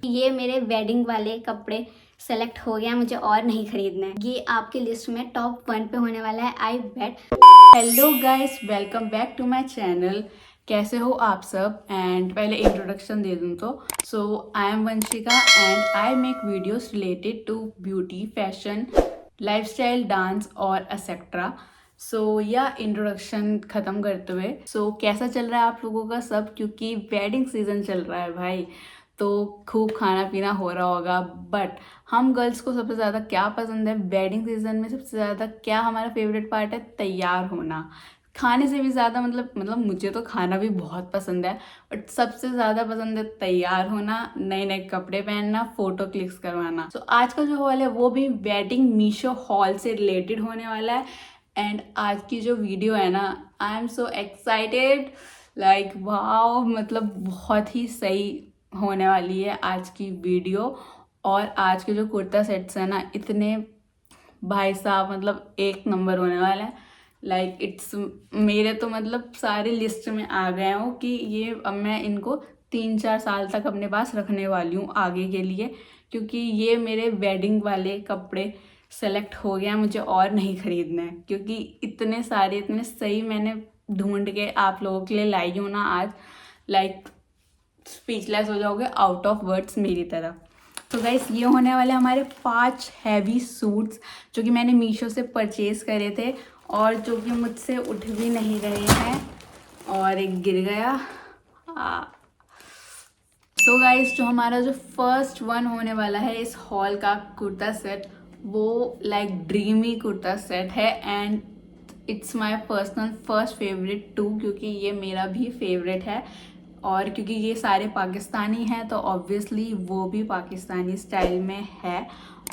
ये मेरे वेडिंग वाले कपड़े सेलेक्ट हो गया, मुझे और नहीं खरीदना है। ये आपके लिस्ट में टॉप 1 पे होने वाला है, I bet. Hello guys, welcome back to my channel. कैसे हो आप सब? एंड पहले इंट्रोडक्शन दे दूं तो I'm Vanshika and I make videos related to beauty, fashion, lifestyle, dance और एक्सेट्रा। या इंट्रोडक्शन ख़त्म करते हुए कैसा चल रहा है आप लोगों का सब? क्योंकि वेडिंग सीजन चल रहा है भाई, तो खूब खाना पीना हो रहा होगा। बट हम गर्ल्स को सबसे ज़्यादा क्या पसंद है वेडिंग सीजन में? सबसे ज़्यादा क्या हमारा फेवरेट पार्ट है? तैयार होना। खाने से भी ज़्यादा मतलब मुझे तो खाना भी बहुत पसंद है, बट सबसे ज़्यादा पसंद है तैयार होना, नए नए कपड़े पहनना, फोटो क्लिक्स करवाना। आज का जो हॉल है वो भी वेडिंग मीशो हॉल से रिलेटेड होने वाला है। एंड आज की जो वीडियो है ना, I am so excited, like wow, मतलब बहुत ही सही होने वाली है आज की वीडियो। और आज के जो कुर्ता सेट्स हैं ना, इतने भाई साहब मतलब एक नंबर होने वाला है। लाइक इट्स मेरे तो मतलब सारे लिस्ट में आ गए हो कि ये अब मैं इनको 3-4 साल तक अपने पास रखने वाली हूँ आगे के लिए, क्योंकि ये मेरे वेडिंग वाले कपड़े सेलेक्ट हो गया, मुझे और नहीं खरीदना है। क्योंकि इतने सारे इतने सही मैंने ढूंढ के आप लोगों के लिए लाई हूँ ना आज, लाइक स्पीचलेस हो जाओगे, आउट ऑफ वर्ड्स मेरी तरह। तो गाइस, ये होने वाले हमारे 5 हैवी सूट्स जो कि मैंने मीशो से परचेज़ करे थे और जो कि मुझसे उठ भी नहीं रहे हैं, और एक गिर गया। सो गाइस, जो हमारा जो फर्स्ट वन होने वाला है इस हॉल का कुर्ता सेट, वो लाइक ड्रीमी कुर्ता सेट है and it's my personal first favourite too, क्योंकि ये मेरा भी फेवरेट है। और क्योंकि ये सारे पाकिस्तानी हैं तो ऑब्वियसली वो भी पाकिस्तानी स्टाइल में है,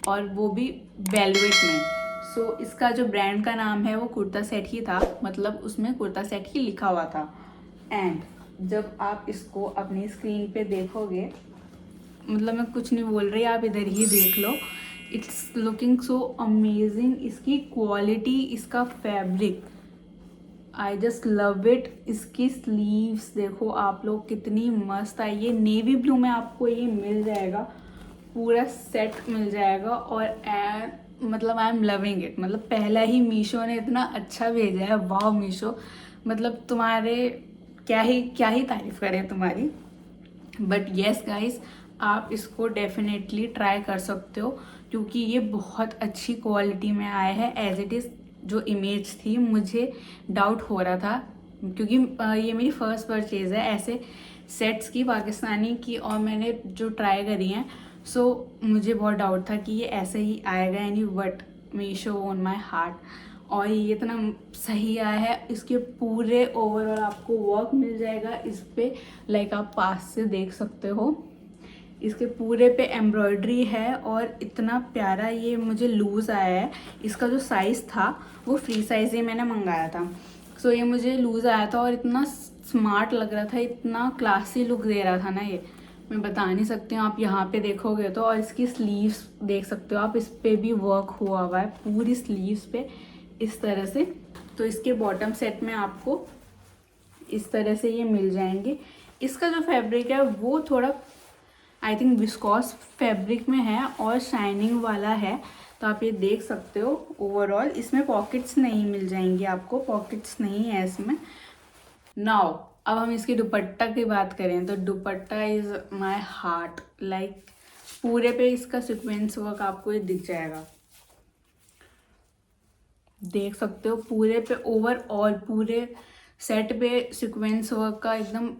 और वो भी वेलवेट में। इसका जो ब्रांड का नाम है वो कुर्ता सेट ही था, मतलब उसमें कुर्ता सेट ही लिखा हुआ था। एंड जब आप इसको अपनी स्क्रीन पे देखोगे, मतलब मैं कुछ नहीं बोल रही, आप इधर ही देख लो, इट्स लुकिंग सो अमेजिंग। इसकी क्वालिटी, इसका fabric, I just love it. इसकी स्लीव्स देखो आप लोग, कितनी मस्त है। ये नेवी ब्लू में आपको ये मिल जाएगा, पूरा सेट मिल जाएगा। और मतलब आई एम लविंग इट। मतलब पहला ही मीशो ने इतना अच्छा भेजा है, वाह मीशो, मतलब तुम्हारे क्या ही तारीफ करें तुम्हारी। बट येस गाइस, आप इसको डेफिनेटली ट्राई कर सकते हो, क्योंकि ये बहुत अच्छी क्वालिटी में आया है। एज इट इज़ जो इमेज थी, मुझे डाउट हो रहा था, क्योंकि ये मेरी फर्स्ट परचेज़ है ऐसे सेट्स की, पाकिस्तानी की, और मैंने जो ट्राई करी हैं, मुझे बहुत डाउट था कि ये ऐसे ही आएगा यानी, but Meesho on my heart. और ये इतना सही आया है। इसके पूरे ओवरऑल आपको वर्क मिल जाएगा इस पे, लाइक आप पास से देख सकते हो, इसके पूरे पे एम्ब्रॉयडरी है। और इतना प्यारा ये मुझे लूज़ आया है। इसका जो साइज़ था वो फ्री साइज़ ही मैंने मंगाया था, ये मुझे लूज़ आया था और इतना स्मार्ट लग रहा था, इतना क्लासी लुक दे रहा था ना, ये मैं बता नहीं सकती हूँ। आप यहाँ पे देखोगे तो, और इसकी स्लीव्स देख सकते हो आप, इस पे भी वर्क हुआ हुआ है पूरी स्लीव्स पे इस तरह से। तो इसके बॉटम सेट में आपको इस तरह से ये मिल जाएंगे। इसका जो फैब्रिक है वो थोड़ा आई थिंक विस्कॉस फैब्रिक में है और शाइनिंग वाला है, तो आप ये देख सकते हो। ओवरऑल इसमें पॉकेट्स नहीं मिल जाएंगी आपको, पॉकेट्स नहीं है इसमें। नाउ अब हम इसकी दुपट्टा की बात करें तो दुपट्टा इज़ माय हार्ट, लाइक पूरे पे इसका सीक्वेंस वर्क आपको ये दिख जाएगा, देख सकते हो पूरे पे। ओवरऑल पूरे सेट पे सीक्वेंस वर्क का एकदम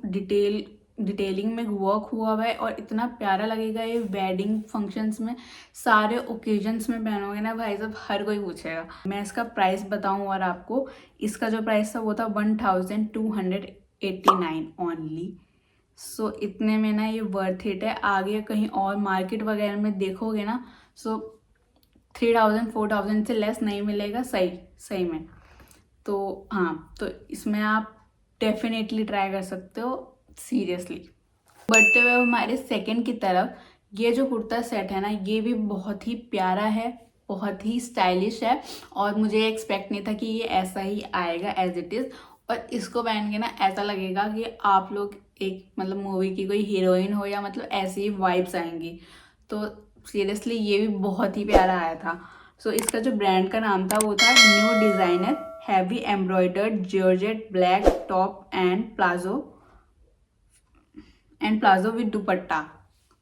डिटेलिंग में वर्क हुआ हुआ है, और इतना प्यारा लगेगा ये वेडिंग फंक्शंस में, सारे ओकेजन्स में पहनोगे ना भाई साहब, हर कोई पूछेगा। मैं इसका प्राइस बताऊं, और आपको इसका जो प्राइस था वो था 1289 ओनली। इतने में ना ये वर्थ इट है। आगे कहीं और मार्केट वगैरह में देखोगे ना, 3000-4000 से लेस नहीं मिलेगा सही में। तो हाँ, तो इसमें आप डेफिनेटली ट्राई कर सकते हो, सीरियसली। बढ़ते हुए हमारे सेकंड की तरफ, ये जो कुर्ता सेट है ना, ये भी बहुत ही प्यारा है, बहुत ही स्टाइलिश है, और मुझे एक्सपेक्ट नहीं था कि ये ऐसा ही आएगा एज इट इज़। और इसको पहन के ना ऐसा लगेगा कि आप लोग एक मतलब मूवी की कोई हीरोइन हो, या मतलब ऐसी ही वाइब्स आएंगी। तो सीरियसली ये भी बहुत ही प्यारा आया था। सो इसका जो ब्रांड का नाम था वो था new designer heavy embroidered georgette black top and palazzo with dupatta.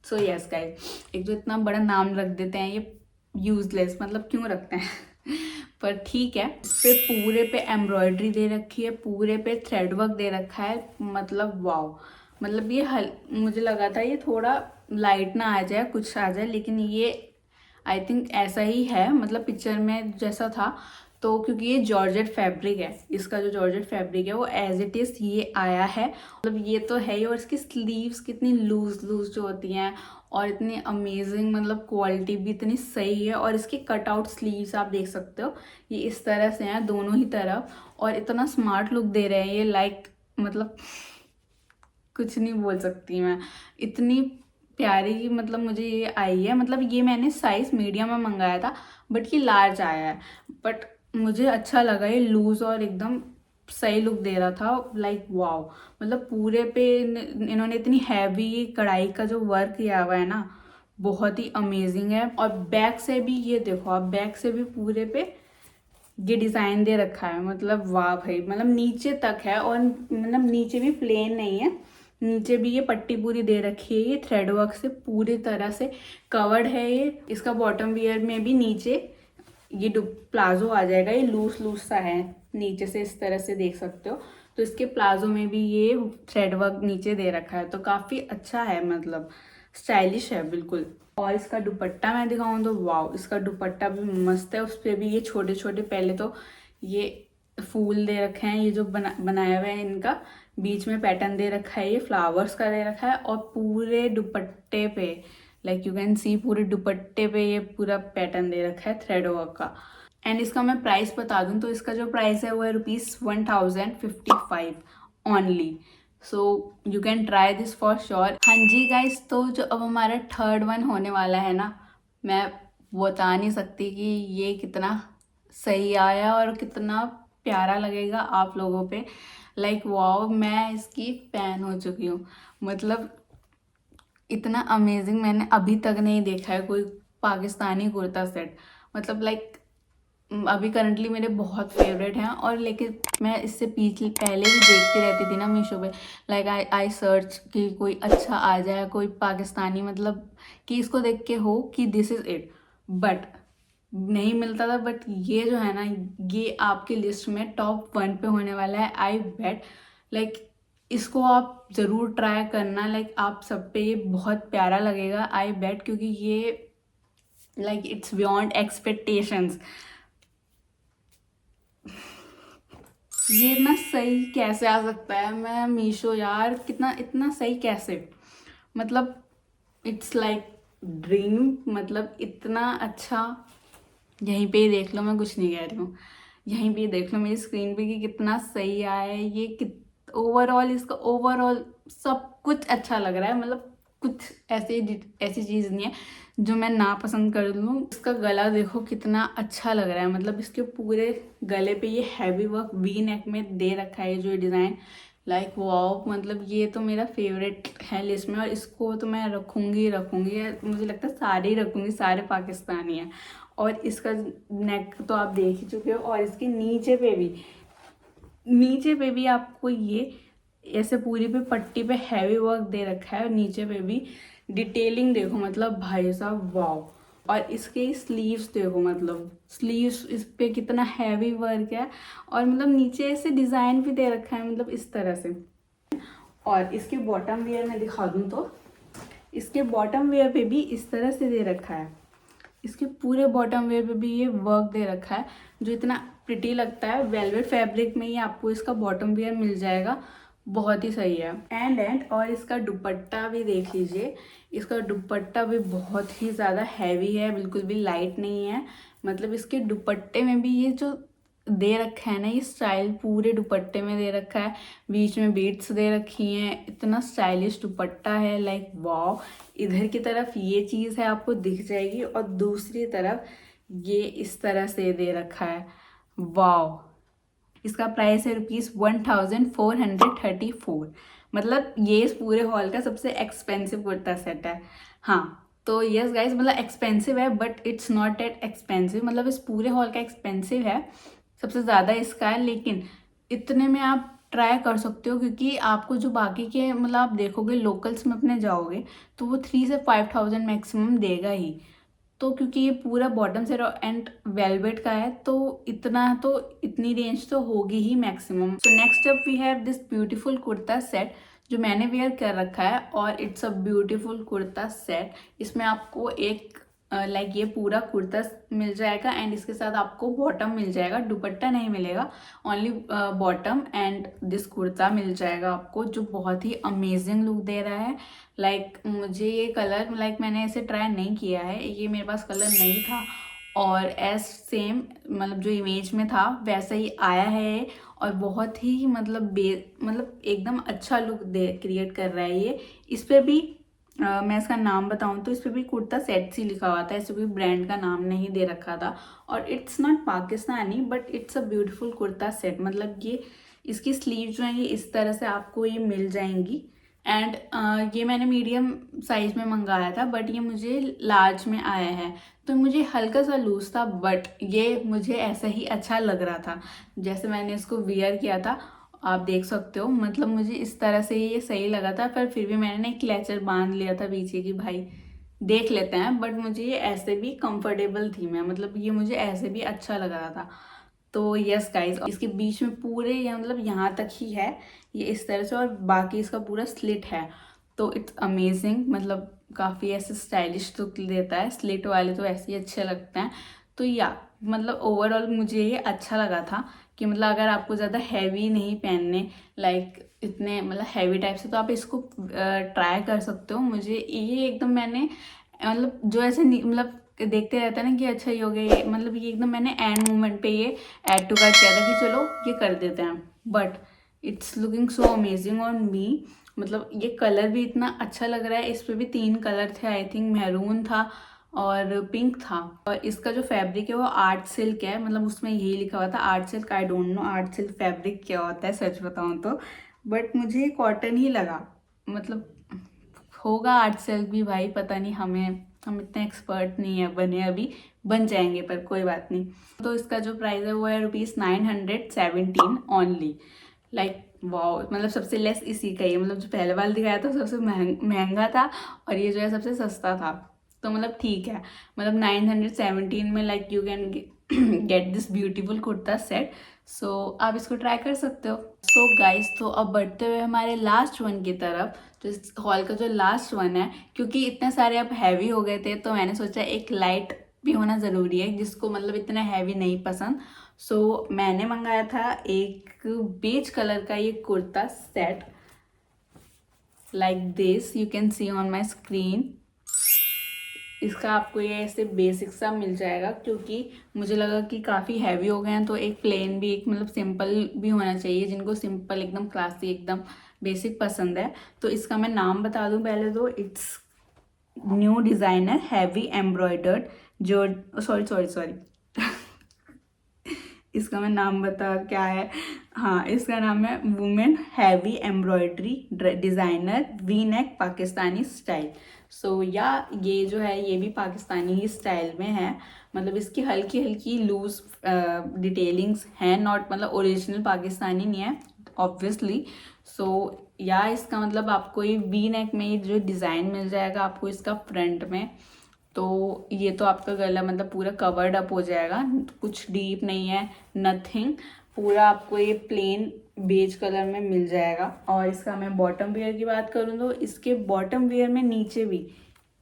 So yes guys, एक जो इतना बड़ा नाम रख देते हैं ये यूजलेस, मतलब क्यों रखते हैं पर ठीक है। इस पे पूरे पे एम्ब्रॉयडरी दे रखी है, पूरे पे थ्रेड वर्क दे रखा है, मतलब वाओ। मतलब ये मुझे लगा था ये थोड़ा लाइट ना आ जाए, कुछ आ जाए, लेकिन ये आई थिंक ऐसा ही है, मतलब पिक्चर में जैसा था। तो क्योंकि ये जॉर्जेट फैब्रिक है, इसका जो जॉर्जेट फैब्रिक है वो एज इट इज़ ये आया है, मतलब ये तो है ही। और इसकी स्लीव्स कितनी लूज लूज जो होती हैं, और इतनी अमेजिंग, मतलब क्वालिटी भी इतनी सही है। और इसके कटआउट स्लीव्स आप देख सकते हो, ये इस तरह से हैं दोनों ही तरफ, और इतना स्मार्ट लुक दे रहे हैं ये, लाइक मतलब कुछ नहीं बोल सकती मैं, इतनी प्यारी मतलब मुझे ये आई है। मतलब ये मैंने साइज मीडियम में मंगाया था, बट ये लार्ज आया है। बट मुझे अच्छा लगा, ये लूज और एकदम सही लुक दे रहा था, लाइक वाओ। मतलब पूरे पे इन्होंने इतनी हैवी कढ़ाई का जो वर्क किया हुआ है ना, बहुत ही अमेजिंग है। और बैक से भी ये देखो आप, बैक से भी पूरे पे ये डिज़ाइन दे रखा है, मतलब वाह भाई। मतलब नीचे तक है, और मतलब नीचे भी प्लेन नहीं है, नीचे भी ये पट्टी पूरी दे रखी है, ये थ्रेड वर्क से पूरी तरह से कवर्ड है ये। इसका बॉटम वियर में भी नीचे ये प्लाजो आ जाएगा, ये लूज लूज सा है, नीचे से इस तरह से देख सकते हो। तो इसके प्लाजो में भी ये थ्रेड वर्क नीचे दे रखा है, तो काफ़ी अच्छा है, मतलब स्टाइलिश है बिल्कुल। और इसका दुपट्टा मैं दिखाऊं तो वाओ, इसका दुपट्टा भी मस्त है। उस पर भी ये छोटे छोटे, पहले तो ये फूल दे रखे हैं, ये जो बनाया हुआ है इनका बीच में पैटर्न दे रखा है, ये फ्लावर्स का दे रखा है। और पूरे दुपट्टे पे लाइक यू कैन सी, पूरे दुपट्टे पे ये पूरा पैटर्न दे रखा है थ्रेड वर्क का। एंड इसका मैं प्राइस बता दूं तो इसका जो प्राइस है वो है ₹1055 only. So you can try this for sure. हाँ जी गाइस, तो जो अब हमारा थर्ड वन होने वाला है ना, मैं बता नहीं सकती कि ये कितना सही आया और कितना प्यारा लगेगा आप लोगों पे। लाइक वाओ, मैं इसकी फ़ैन हो चुकी हूँ। मतलब इतना अमेजिंग मैंने अभी तक नहीं देखा है कोई पाकिस्तानी कुर्ता सेट। मतलब लाइक अभी करंटली मेरे बहुत फेवरेट हैं, और लेकिन मैं इससे पहले भी देखती रहती थी ना मीशो पे। लाइक आई सर्च कि कोई अच्छा आ जाए, कोई पाकिस्तानी, मतलब कि इसको देख के हो कि दिस इज़ इट, बट नहीं मिलता था। बट ये जो है ना, ये आपकी लिस्ट में टॉप 1 पे होने वाला है, आई बेट। लाइक इसको आप ज़रूर ट्राई करना, लाइक आप सब पे ये बहुत प्यारा लगेगा, आई बेट, क्योंकि ये लाइक इट्स बियॉन्ड एक्सपेक्टेशंस। ये इतना सही कैसे आ सकता है, मैं मीशो यार, कितना इतना सही कैसे, मतलब इट्स लाइक ड्रीम। मतलब इतना अच्छा, यहीं पे ही देख लो, मैं कुछ नहीं कह रही हूँ, यहीं पे ही देख लो मेरी स्क्रीन पे कि कितना सही आया है ये। ओवरऑल इसका ओवरऑल सब कुछ अच्छा लग रहा है। मतलब कुछ ऐसी चीज़ नहीं है जो मैं ना पसंद कर लूँ। इसका गला देखो कितना अच्छा लग रहा है, मतलब इसके पूरे गले पे ये हैवी वर्क वी नेक में दे रखा है, जो डिज़ाइन, लाइक वाओ। मतलब ये तो मेरा फेवरेट है लिस्ट में, और इसको तो मैं रखूँगी रखूँगी, मुझे लगता है सारे ही रखूँगी, सारे पाकिस्तानी हैं। और इसका नेक तो आप देख ही चुके हो, और इसके नीचे पे भी आपको ये ऐसे पूरी पे पट्टी पे हैवी वर्क दे रखा है, और नीचे पे भी डिटेलिंग देखो, मतलब भाई साहब वाओ। और इसके स्लीव्स देखो, मतलब स्लीव्स इस पे कितना हैवी वर्क है, और मतलब नीचे ऐसे डिज़ाइन भी दे रखा है, मतलब इस तरह से। और इसके बॉटम वेयर में दिखा दूँ तो इसके बॉटम वेयर पे भी इस तरह से दे रखा है, इसके पूरे बॉटम वेयर पे भी ये वर्क दे रखा है, जो इतना प्रिटी लगता है। वेलवेट फैब्रिक में ही आपको इसका बॉटम वेयर मिल जाएगा, बहुत ही सही है। और इसका दुपट्टा भी देख लीजिए, इसका दुपट्टा भी बहुत ही ज़्यादा हैवी है, बिल्कुल भी लाइट नहीं है। मतलब इसके दुपट्टे में भी ये जो दे रखा है ना, ये स्टाइल पूरे दुपट्टे में दे रखा है, बीच में बीट्स दे रखी हैं, इतना स्टाइलिश दुपट्टा है, लाइक वाओ। इधर की तरफ ये चीज़ है आपको दिख जाएगी, और दूसरी तरफ ये इस तरह से दे रखा है, वाओ। इसका प्राइस है ₹1434। मतलब ये इस पूरे हॉल का सबसे एक्सपेंसिव कुर्ता सेट है। हाँ, तो यस गाइज, मतलब एक्सपेंसिव है but it's not at expensive. मतलब इस पूरे हॉल का एक्सपेंसिव है, सबसे ज़्यादा इसका है, लेकिन इतने में आप ट्राई कर सकते हो, क्योंकि आपको जो बाकी के मतलब आप देखोगे लोकल्स में अपने जाओगे तो वो 3 से 5,000 मैक्सिमम देगा ही। तो क्योंकि ये पूरा बॉटम सेट एंड वेलवेट का है तो इतना तो इतनी रेंज तो होगी ही maximum. So next up we have this beautiful kurta set जो मैंने वेयर कर रखा है, और it's a beautiful kurta set. इसमें आपको एक लाइक ये पूरा कुर्ता मिल जाएगा एंड इसके साथ आपको बॉटम मिल जाएगा, दुपट्टा नहीं मिलेगा, only bottom and this kurta मिल जाएगा आपको, जो बहुत ही अमेजिंग लुक दे रहा है। लाइक मुझे ये कलर, लाइक मैंने इसे ट्राई नहीं किया है, ये मेरे पास कलर नहीं था, और एज सेम मतलब जो इमेज में था वैसा ही आया है, और बहुत ही मतलब मतलब एकदम अच्छा लुक दे क्रिएट कर रहा है ये। इस पर भी मैं इसका नाम बताऊं तो इस पर भी कुर्ता सेट सी लिखा हुआ था, इस पर भी ब्रांड का नाम नहीं दे रखा था, और it's not Pakistani but it's a beautiful kurta set. मतलब ये इसकी स्लीव जो है ये इस तरह से आपको ये मिल जाएंगी, एंड ये मैंने मीडियम साइज में मंगाया था बट ये मुझे लार्ज में आया है, तो मुझे हल्का सा लूज था बट ये मुझे ऐसा ही अच्छा लग रहा था जैसे मैंने इसको वियर किया था। आप देख सकते हो, मतलब मुझे इस तरह से ये सही लगा था, पर फिर भी मैंने एक क्लचर बांध लिया था पीछे की, भाई देख लेते हैं, बट मुझे ये ऐसे भी कंफर्टेबल थी मैं, मतलब ये मुझे ऐसे भी अच्छा लग रहा था। तो यस गाइज, इसके बीच में पूरे या मतलब यहाँ तक ही है ये इस तरह से, और बाकी इसका पूरा स्लिट है, तो इट्स अमेजिंग। मतलब काफ़ी ऐसे स्टाइलिश लुक देता है, स्लिट वाले तो ऐसे ही अच्छे लगते हैं। तो या मतलब ओवरऑल मुझे ये अच्छा लगा था कि मतलब अगर आपको ज़्यादा हैवी नहीं पहनने, लाइक इतने मतलब हैवी टाइप से, तो आप इसको ट्राई कर सकते हो। मुझे ये एकदम मैंने मतलब जो ऐसे मतलब देखते रहता है ना कि अच्छा ही हो गया ये, मतलब ये एकदम मैंने एंड मोमेंट पे ये ऐड टू कार्ट किया था कि चलो ये कर देते हैं, but it's looking so amazing on me. मतलब ये कलर भी इतना अच्छा लग रहा है, इस पर भी 3 कलर थे, आई थिंक मैरून था और पिंक था, और इसका जो फैब्रिक है वो आर्ट सिल्क है, मतलब उसमें यही लिखा हुआ था art silk. I don't know art silk fabric क्या होता है सच बताऊं तो, बट मुझे कॉटन ही लगा। मतलब होगा आर्ट सिल्क भी, भाई पता नहीं, हम इतने एक्सपर्ट नहीं है बने, अभी बन जाएंगे पर कोई बात नहीं। तो इसका जो प्राइस है वो है ₹917 ओनली। लाइक वाओ, मतलब सबसे लेस इसी का ही है, मतलब जो पहले वाला दिखाया था सबसे महंगा था, और ये जो है सबसे सस्ता था, तो मतलब ठीक है। मतलब 917 में like you can get this beautiful kurta set. So आप इसको ट्राई कर सकते हो। सो गाइस, तो अब बढ़ते हुए हमारे लास्ट वन की तरफ, तो इस हॉल का जो लास्ट वन है, क्योंकि इतने सारे अब हैवी हो गए थे तो मैंने सोचा एक लाइट भी होना ज़रूरी है जिसको मतलब इतना हैवी नहीं पसंद। सो मैंने मंगाया था एक बेज कलर का ये kurta set, like this you can C on my screen. इसका आपको ये ऐसे बेसिक सा मिल जाएगा, क्योंकि मुझे लगा कि काफ़ी हैवी हो गए हैं, तो एक प्लेन भी, एक मतलब सिंपल भी होना चाहिए, जिनको सिंपल एकदम क्लासी एकदम बेसिक पसंद है। तो इसका मैं नाम बता दूं पहले तो, it's new designer heavy embroidered जो सॉरी इसका मैं नाम बता क्या है, हाँ इसका नाम है women heavy embroidery designer V neck Pakistani style. So yeah ये जो है ये भी पाकिस्तानी ही स्टाइल में है, मतलब इसकी हल्की हल्की लूज डिटेलिंग्स हैं, नॉट मतलब ओरिजिनल पाकिस्तानी नहीं है ऑब्वियसली। सो या इसका मतलब आपको ये वी नेक में ये जो डिज़ाइन मिल जाएगा आपको इसका फ्रंट में, तो ये तो आपका गला मतलब पूरा कवर्ड अप हो जाएगा, कुछ डीप नहीं है, नथिंग, पूरा आपको ये प्लेन बेज कलर में मिल जाएगा। और इसका मैं बॉटम वेयर की बात करूँ तो इसके बॉटम वेयर में नीचे भी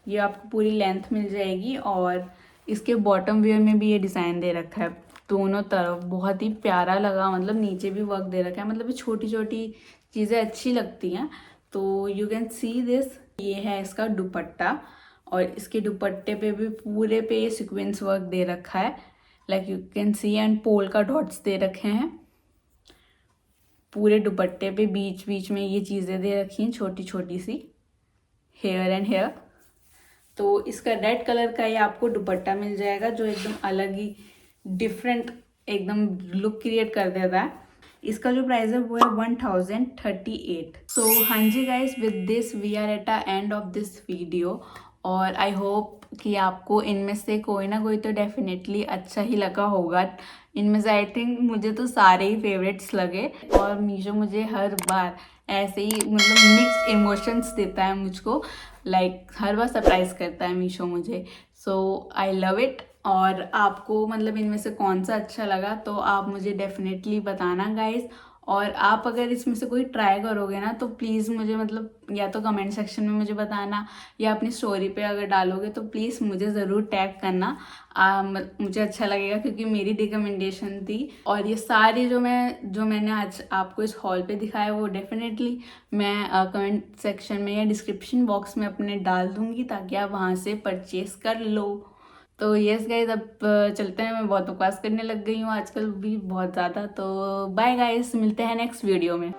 ये आपको पूरी लेंथ मिल जाएगी, और इसके बॉटम वेयर में भी ये डिज़ाइन दे रखा है दोनों तरफ, बहुत ही प्यारा लगा। मतलब नीचे भी वर्क दे रखा है, मतलब ये छोटी छोटी चीज़ें अच्छी लगती हैं। तो यू कैन सी दिस, ये है इसका दुपट्टा, और इसके दुपट्टे पे भी पूरे पे ये सीक्वेंस वर्क दे रखा है, like you can see, and polka dots दे रखे हैं पूरे दुपट्टे पे, बीच बीच में ये चीज़ें दे रखी हैं छोटी छोटी सी, हेयर एंड हेयर। तो इसका रेड कलर का ये आपको दुपट्टा मिल जाएगा जो एकदम अलग ही डिफरेंट एकदम लुक क्रिएट कर देता है। इसका जो प्राइस है वो है 1038। सो हाँ जी guys, with this we are at the end of this video. और आई होप कि आपको इनमें से कोई ना कोई तो डेफिनेटली अच्छा ही लगा होगा। इनमें से आई थिंक मुझे तो सारे ही फेवरेट्स लगे। और मीशो मुझे हर बार ऐसे ही मतलब मिक्स इमोशंस देता है मुझको, लाइक हर बार सरप्राइज करता है मीशो मुझे। सो आई लव इट। और आपको मतलब इनमें से कौन सा अच्छा लगा तो आप मुझे डेफिनेटली बताना गाइज। और आप अगर इसमें से कोई ट्राई करोगे ना तो प्लीज़ मुझे मतलब या तो कमेंट सेक्शन में मुझे बताना, या अपनी स्टोरी पे अगर डालोगे तो प्लीज़ मुझे ज़रूर टैग करना। मुझे अच्छा लगेगा क्योंकि मेरी रिकमेंडेशन थी। और ये सारे जो मैंने आज आपको इस हॉल पे दिखाया वो डेफिनेटली मैं कमेंट सेक्शन में या डिस्क्रिप्शन बॉक्स में अपने डाल दूँगी ताकि आप वहाँ से परचेस कर लो। तो यस गाइज, अब चलते हैं। मैं बहुत बकवास करने लग गई हूँ आजकल भी बहुत ज़्यादा। तो बाय गाइज, मिलते हैं नेक्स्ट वीडियो में।